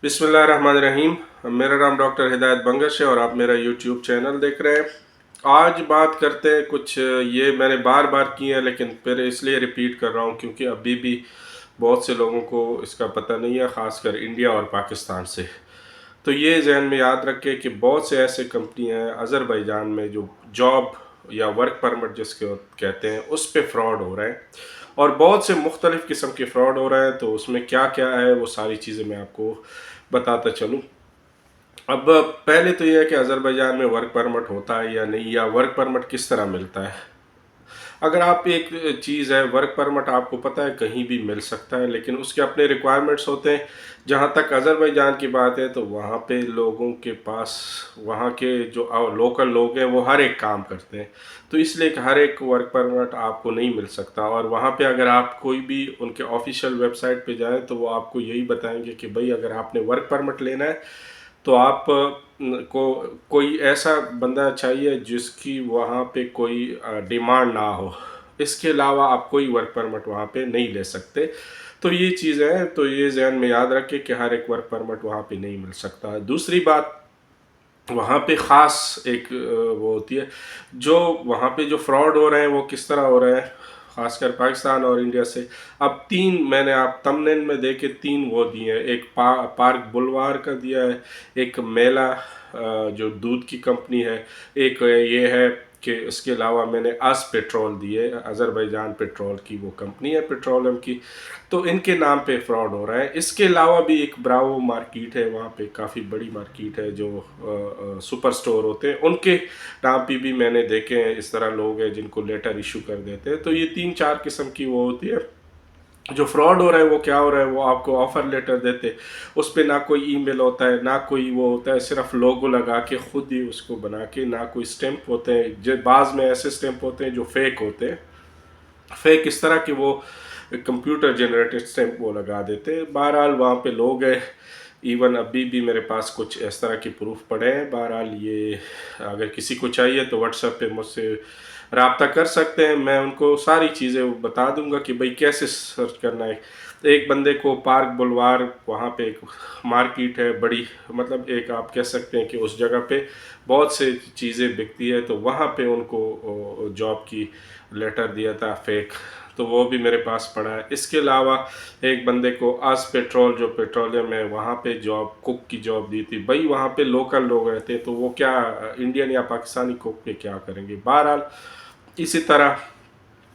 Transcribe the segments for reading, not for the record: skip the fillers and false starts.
बिस्मिल्लाहिर्रहमानिर्रहीम। मेरा नाम डॉक्टर हिदायत बंगश है और आप मेरा यूट्यूब चैनल देख रहे हैं। आज बात करते हैं कुछ, ये मैंने बार बार की है लेकिन फिर इसलिए रिपीट कर रहा हूँ क्योंकि अभी भी बहुत से लोगों को इसका पता नहीं है, ख़ासकर इंडिया और पाकिस्तान से। तो ये जहन में याद रखें कि बहुत से ऐसे कंपनी हैं अज़रबैजान में जो जॉब या वर्क परमिट जिसके कहते हैं उस पे फ्रॉड हो रहा है, और बहुत से मुख्तलिफ़ किस्म के फ्रॉड हो रहे हैं। तो उसमें क्या क्या है वो सारी चीज़ें मैं आपको बताता चलूँ। अब पहले तो ये है कि अज़रबैजान में वर्क परमिट होता है या नहीं, या वर्क परमिट किस तरह मिलता है। अगर आप एक चीज़ है, वर्क परमिट आपको पता है कहीं भी मिल सकता है, लेकिन उसके अपने रिक्वायरमेंट्स होते हैं। जहाँ तक अज़रबैजान की बात है तो वहाँ पे लोगों के पास, वहाँ के जो लोकल लोग हैं वो हर एक काम करते हैं, तो इसलिए कि हर एक वर्क परमिट आपको नहीं मिल सकता। और वहाँ पे अगर आप कोई भी उनके ऑफिशियल वेबसाइट पे जाएं तो वो आपको यही बताएंगे कि भाई अगर आपने वर्क परमिट लेना है तो आप को कोई ऐसा बंदा चाहिए जिसकी वहाँ पे कोई डिमांड ना हो। इसके अलावा आप कोई वर्क परमिट वहाँ पे नहीं ले सकते। तो ये चीज़ है, तो ये जहन में याद रखें कि हर एक वर्क परमिट वहाँ पे नहीं मिल सकता। दूसरी बात, वहाँ पे ख़ास एक वो होती है, जो वहाँ पे जो फ्रॉड हो रहे हैं वो किस तरह हो रहे हैं, ख़ासकर पाकिस्तान और इंडिया से। अब तीन मैंने आप तमनेल में देखे, तीन वो दिए हैं। एक पार्क बुलवार का दिया है, एक मेला जो दूध की कंपनी है, एक ये है कि इसके अलावा मैंने आस पेट्रोल दिए, अज़रबैजान पेट्रोल की वो कंपनी है पेट्रोलियम की। तो इनके नाम पे फ्रॉड हो रहा है। इसके अलावा भी एक ब्रावो मार्केट है, वहाँ पे काफ़ी बड़ी मार्केट है जो सुपर स्टोर होते हैं, उनके नाम पे भी मैंने देखे हैं इस तरह लोग हैं जिनको लेटर इशू कर देते हैं। तो ये तीन चार किस्म की वो होती है। जो फ्रॉड हो रहा है वो क्या हो रहा है, वो आपको ऑफर लेटर देते, उस पर ना कोई ईमेल होता है ना कोई वो होता है, सिर्फ लोगो लगा के खुद ही उसको बना के, ना कोई स्टैंप होते हैं। जो बाज़ में ऐसे स्टैंप होते हैं जो फेक होते हैं, फेक इस तरह कि वो कंप्यूटर जनरेटेड स्टैंप वो लगा देते हैं। बहरहाल वहाँ पे लोग हैं, इवन अभी भी मेरे पास कुछ इस तरह के प्रूफ पड़े हैं। बहरहाल ये अगर किसी को चाहिए तो व्हाट्सएप पे मुझसे रब्ता कर सकते हैं, मैं उनको सारी चीज़ें बता दूंगा कि भाई कैसे सर्च करना है। एक बंदे को पार्क बुलवार, वहाँ पे एक मार्केट है बड़ी, मतलब एक आप कह सकते हैं कि उस जगह पे बहुत से चीज़ें बिकती है, तो वहाँ पे उनको जॉब की लेटर दिया था फेक, तो वो भी मेरे पास पड़ा है। इसके अलावा एक बंदे को आज पेट्रोल जो पेट्रोलियम है वहाँ पे जॉब, कुक की जॉब दी थी। भाई वहाँ पे लोकल लोग रहते हैं तो वो क्या इंडियन या पाकिस्तानी कुक पे क्या करेंगे। बहरहाल इसी तरह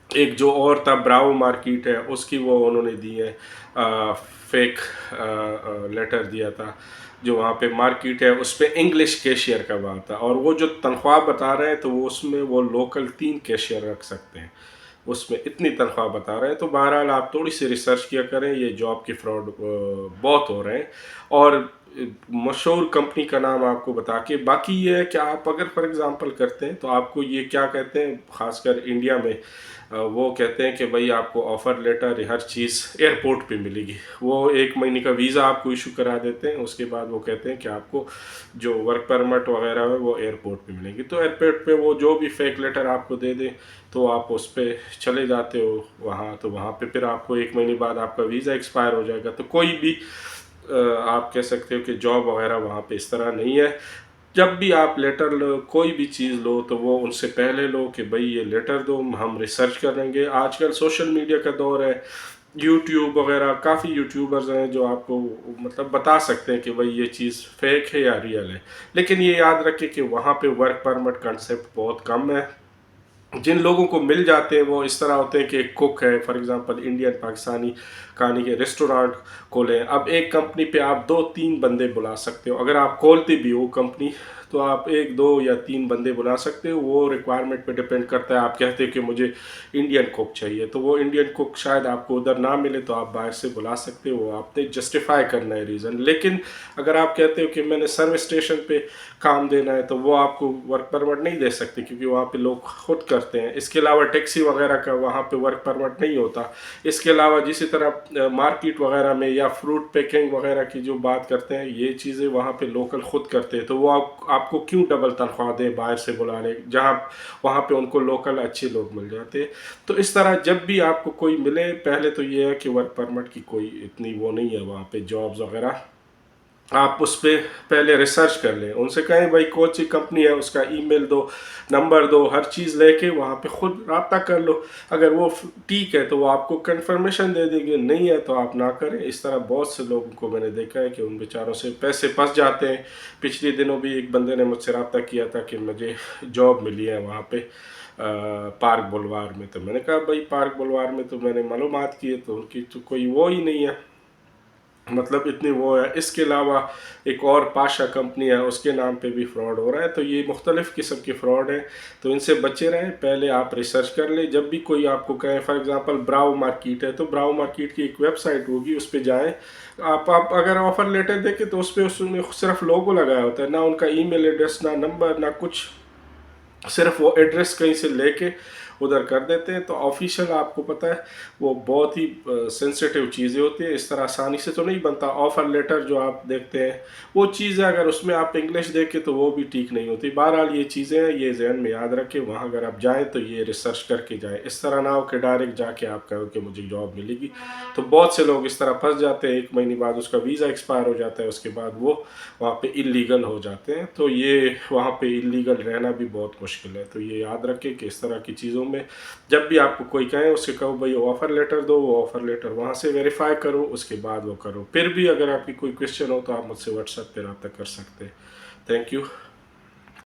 एक जो और था ब्राउ मार्केट है, उसकी वो उन्होंने दी है फेक लेटर दिया था। जो वहाँ पे मार्केट है उस पर इंग्लिश कैशियर का बात था, और वो जो तनख्वाह बता रहे हैं तो वो उसमें वो लोकल 3 कैशियर रख सकते हैं, उसमें इतनी तनख्वाह बता रहे हैं। तो बहरहाल आप थोड़ी सी रिसर्च किया करें, ये जॉब के फ्रॉड बहुत हो रहे हैं। और मशहूर कंपनी का नाम आपको बता के बाकी ये है कि आप अगर फॉर एग्ज़ाम्पल करते हैं तो आपको ये क्या कहते हैं, ख़ासकर इंडिया में वो कहते हैं कि भाई आपको ऑफ़र लेटर हर चीज़ एयरपोर्ट पे मिलेगी। वो 1 महीने का वीज़ा आपको इशू करा देते हैं, उसके बाद वो कहते हैं कि आपको जो वर्क परमिट वगैरह है वो एयरपोर्ट पे मिलेगी। तो एयरपोर्ट पे वो जो भी फेक लेटर आपको दे दें तो आप उस पर चले जाते हो वहाँ, तो वहाँ पे फिर आपको 1 महीने बाद आपका वीज़ा एक्सपायर हो जाएगा। तो कोई भी आप कह सकते हो कि जॉब वगैरह वहाँ पे इस तरह नहीं है। जब भी आप लेटर लो, कोई भी चीज़ लो, तो वो उनसे पहले लो कि भाई ये लेटर दो, हम रिसर्च करेंगे। आजकल सोशल मीडिया का दौर है, यूट्यूब वगैरह काफ़ी यूट्यूबर्स हैं जो आपको मतलब बता सकते हैं कि भाई ये चीज़ फेक है या रियल है। लेकिन ये याद रखें कि वहाँ पे वर्क परमिट कंसेप्ट बहुत कम है। जिन लोगों को मिल जाते हैं वो इस तरह होते हैं कि एक कुक है, फॉर एग्जांपल इंडियन पाकिस्तानी कहानी के रेस्टोरेंट खोलें। अब एक कंपनी पे आप 2-3 बंदे बुला सकते हो, अगर आप खोलते भी हो कंपनी तो आप 1-2 या 3 बंदे बुला सकते हो। वो रिक्वायरमेंट पे डिपेंड करता है। आप कहते हो कि मुझे इंडियन कुक चाहिए, तो वो इंडियन कुक शायद आपको उधर ना मिले तो आप बाहर से बुला सकते हो, आपने जस्टिफाई करना है रीज़न। लेकिन अगर आप कहते हो कि मैंने सर्विस स्टेशन पे काम देना है तो वो आपको वर्क परमिट नहीं दे सकते, क्योंकि वहाँ पे लोग खुद करते हैं। इसके अलावा टैक्सी वगैरह का वहाँ पे वर्क परमिट नहीं होता। इसके अलावा जिसी तरह मार्केट वगैरह में या फ्रूट पैकिंग वगैरह की जो बात करते हैं, ये चीज़ें वहाँ पे लोकल खुद करते हैं, तो वो आपको क्यों डबल तनख्वाह दें बाहर से बुलाने, जहाँ वहाँ पे उनको लोकल अच्छे लोग मिल जाते हैं। तो इस तरह जब भी आपको कोई मिले, पहले तो ये है कि वर्क परमिट की कोई इतनी वो नहीं है वहाँ पे जॉब्स वगैरह। आप उस पे पहले रिसर्च कर लें, उनसे कहें भाई कौन सी कंपनी है, उसका ईमेल दो, नंबर दो, हर चीज़ लेके वहाँ पे खुद रब्ता कर लो। अगर वो ठीक है तो वो आपको कंफर्मेशन दे देंगे, नहीं है तो आप ना करें। इस तरह बहुत से लोगों को मैंने देखा है कि उन बेचारों से पैसे फंस जाते हैं। पिछले दिनों भी एक बंदे ने मुझसे रब्ता किया था कि मुझे जॉब मिली है वहाँ पे पार्क बुलवार में। तो मैंने कहा भाई पार्क बुलवार में तो मैंने मालूमात की है तो उनकी तो कोई वो ही नहीं है, मतलब इतनी वो है। इसके अलावा एक और पाशा कंपनी है, उसके नाम पे भी फ्रॉड हो रहा है। तो ये मुख्तलिफ़ किस्म के फ्रॉड हैं, तो इनसे बचे रहें। पहले आप रिसर्च कर लें। जब भी कोई आपको कहे, फॉर एग्जांपल ब्राउ मार्केट है, तो ब्राउ मार्केट की एक वेबसाइट होगी, उस पर जाएँ। आप अगर ऑफ़र लेटर देखें तो उस पर उसने सिर्फ लोगो लगाया होता है, ना उनका ईमेल एड्रेस, ना नंबर, ना कुछ, सिर्फ वो एड्रेस कहीं से लेके उधर कर देते हैं। तो ऑफिशियल आपको पता है वो बहुत ही सेंसिटिव चीज़ें होती हैं, इस तरह आसानी से तो नहीं बनता। ऑफ़र लेटर जो आप देखते हैं वो चीज़ें अगर उसमें आप इंग्लिश देखें तो वो भी ठीक नहीं होती। बहरहाल ये चीज़ें हैं, ये जहन में याद रखें। वहाँ अगर आप जाएँ तो ये रिसर्च करके जाएँ, इस तरह ना हो कि डायरेक्ट जाके आप कहो कि मुझे जॉब मिलेगी। तो बहुत से लोग इस तरह फंस जाते हैं, 1 महीने बाद उसका वीज़ा एक्सपायर हो जाता है, उसके बाद वो वहाँ पे इलीगल हो जाते हैं। तो ये वहाँ पे इलीगल रहना भी बहुत मुश्किल है। तो ये याद रखें कि इस तरह की चीज़ों में जब भी आपको कोई कहे उससे कहो भाई ऑफ़र लेटर दो, वो ऑफ़र लेटर वहाँ से वेरीफाई करो, उसके बाद वो करो। फिर भी अगर आपकी कोई क्वेश्चन हो तो आप मुझसे व्हाट्सएप पे रब्ता कर सकते हैं। Thank you.